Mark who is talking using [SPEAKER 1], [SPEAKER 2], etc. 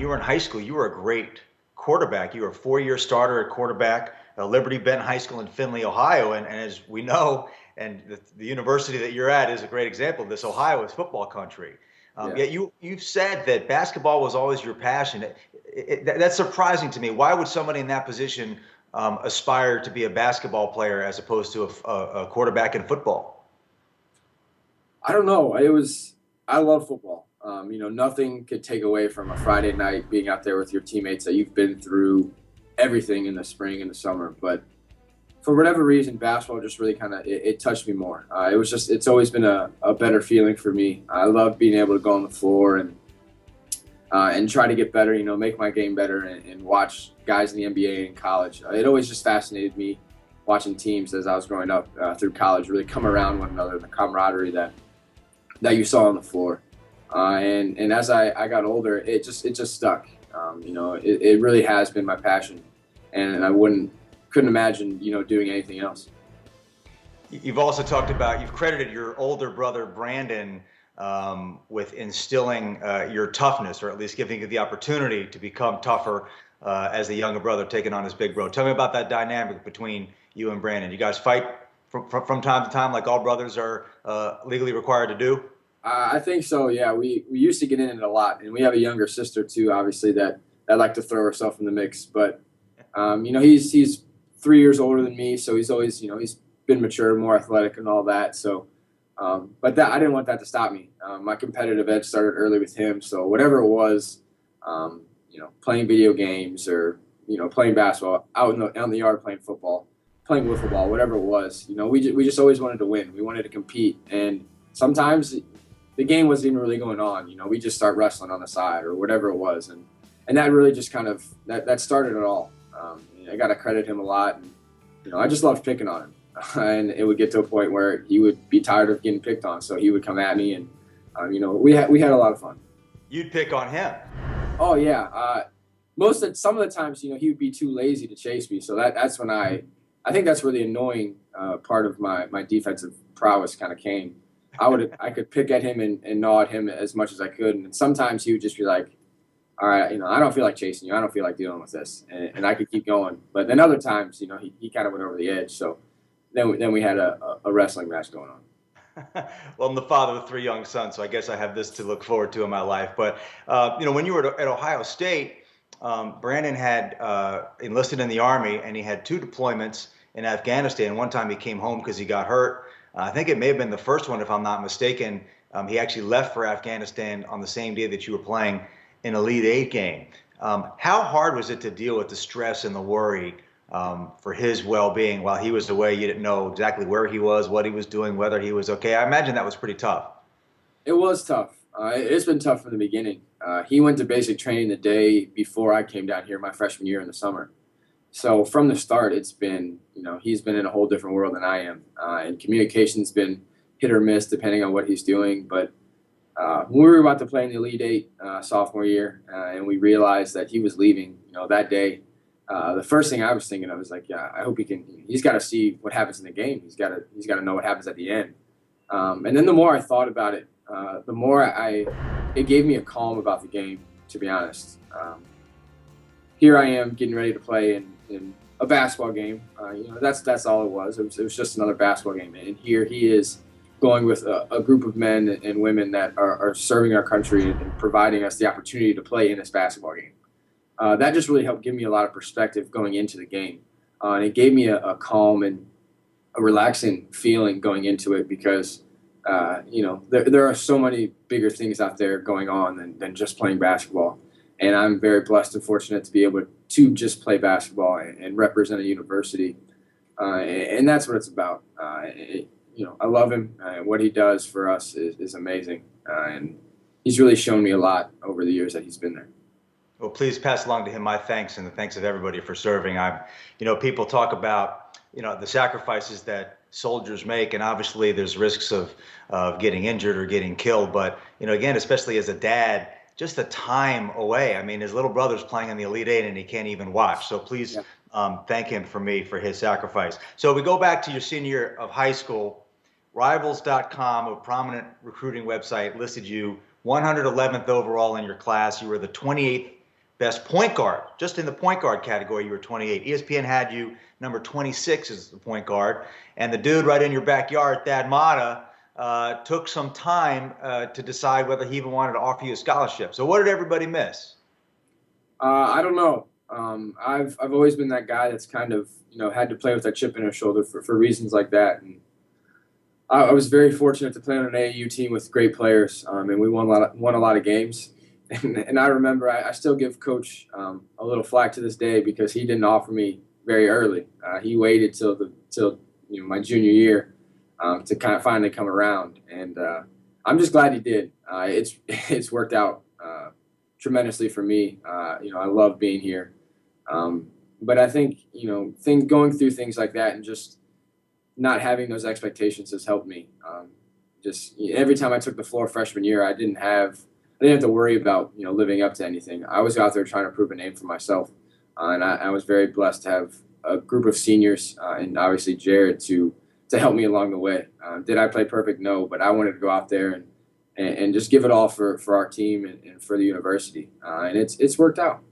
[SPEAKER 1] you were in high school, you were a great quarterback. You were a 4-year starter at quarterback at Liberty-Benton High School in Findlay, Ohio. And as we know, and the university that you're at is a great example of this. Ohio is football country.
[SPEAKER 2] Yeah.
[SPEAKER 1] Yet you've said that basketball was always your passion. That's surprising to me. Why would somebody in that position aspire to be a basketball player as opposed to a quarterback in football?
[SPEAKER 2] I don't know. I love football. Nothing could take away from a Friday night being out there with your teammates that you've been through everything in the spring and the summer. But for whatever reason, basketball just really kind of it touched me more. It's always been a better feeling for me. I love being able to go on the floor and try to get better, make my game better and watch guys in the NBA and in college. It always just fascinated me watching teams as I was growing up through college really come around one another, the camaraderie that you saw on the floor. And as I got older, it just stuck. It really has been my passion, and I couldn't imagine, doing anything else.
[SPEAKER 1] You've also talked about, you've credited your older brother, Brandon, with instilling your toughness, or at least giving you the opportunity to become tougher as the younger brother taking on his big bro. Tell me about that dynamic between you and Brandon. You guys fight from time to time like all brothers are legally required to do?
[SPEAKER 2] I think so, yeah. We used to get in it a lot, and we have a younger sister too, obviously, that like to throw herself in the mix. But, he's 3 years older than me, so he's always, he's been mature, more athletic and all that. So, but I didn't want that to stop me. My competitive edge started early with him. So whatever it was, playing video games or, playing basketball, out in the yard playing football, playing wiffle ball, whatever it was, we just always wanted to win. We wanted to compete. And sometimes the game wasn't even really going on. We just start wrestling on the side or whatever it was. And that really just kind of, that started it all. I got to credit him a lot. And, I just loved picking on him. And it would get to a point where he would be tired of getting picked on. So he would come at me and, we had a lot of fun.
[SPEAKER 1] You'd pick on him?
[SPEAKER 2] Oh, yeah. Some of the times, he would be too lazy to chase me. So that's when I think that's where the annoying part of my defensive prowess kind of came. I could pick at him and gnaw at him as much as I could. And sometimes he would just be like, all right, I don't feel like chasing you. I don't feel like dealing with this. And I could keep going. But then other times, he kind of went over the edge. So then we had a wrestling match going on.
[SPEAKER 1] Well, I'm the father of 3 young sons, so I guess I have this to look forward to in my life. But, when you were at Ohio State, Brandon had enlisted in the Army, and he had 2 deployments in Afghanistan. One time he came home because he got hurt. I think it may have been the first one, if I'm not mistaken. He actually left for Afghanistan on the same day that you were playing an Elite Eight game. How hard was it to deal with the stress and the worry for his well-being while he was away? You didn't know exactly where he was, what he was doing, whether he was okay. I imagine that was pretty tough.
[SPEAKER 2] It was tough. It's been tough from the beginning. He went to basic training the day before I came down here my freshman year in the summer. So from the start, it's been, he's been in a whole different world than I am. And communication's been hit or miss depending on what he's doing. But when we were about to play in the Elite Eight sophomore year, and we realized that he was leaving, that day, the first thing I was thinking of was like, yeah, I hope he's got to see what happens in the game. He's got to know what happens at the end. And then the more I thought about it, the more it gave me a calm about the game, to be honest. Here I am getting ready to play in a basketball game. That's all it was. It was just another basketball game. And here he is going with a group of men and women that are serving our country and providing us the opportunity to play in this basketball game. That just really helped give me a lot of perspective going into the game. And it gave me a calm and a relaxing feeling going into it because, there are so many bigger things out there going on than just playing basketball. And I'm very blessed and fortunate to be able to just play basketball and represent a university. And that's what it's about. I love him. What he does for us is amazing. And he's really shown me a lot over the years that he's been there.
[SPEAKER 1] Well, please pass along to him my thanks and the thanks of everybody for serving. People talk about, the sacrifices that soldiers make, and obviously there's risks of getting injured or getting killed. But, again, especially as a dad, just the time away. I mean, his little brother's playing in the Elite Eight and he can't even watch. So please thank him for me for his sacrifice. So we go back to your senior year of high school. Rivals.com, a prominent recruiting website, listed you 111th overall in your class. You were the 28th best point guard. Just in the point guard category, you were 28. ESPN had you number 26 as the point guard. And the dude right in your backyard, Thad Matta, took some time to decide whether he even wanted to offer you a scholarship. So what did everybody miss?
[SPEAKER 2] I don't know. I've always been that guy that's kind of, had to play with that chip in his shoulder for reasons like that. And I was very fortunate to play on an AAU team with great players, and we won a lot of games. And I remember I still give Coach a little flack to this day because he didn't offer me very early. He waited till my junior year to kind of finally come around, and I'm just glad he did. It's worked out tremendously for me. I love being here, but I think going through things like that and just not having those expectations has helped me. Just every time I took the floor freshman year, I didn't have to worry about living up to anything. I was out there trying to prove a name for myself, and I was very blessed to have a group of seniors and obviously Jared to help me along the way. Did I play perfect? No, but I wanted to go out there and just give it all for our team and for the university, and it's worked out.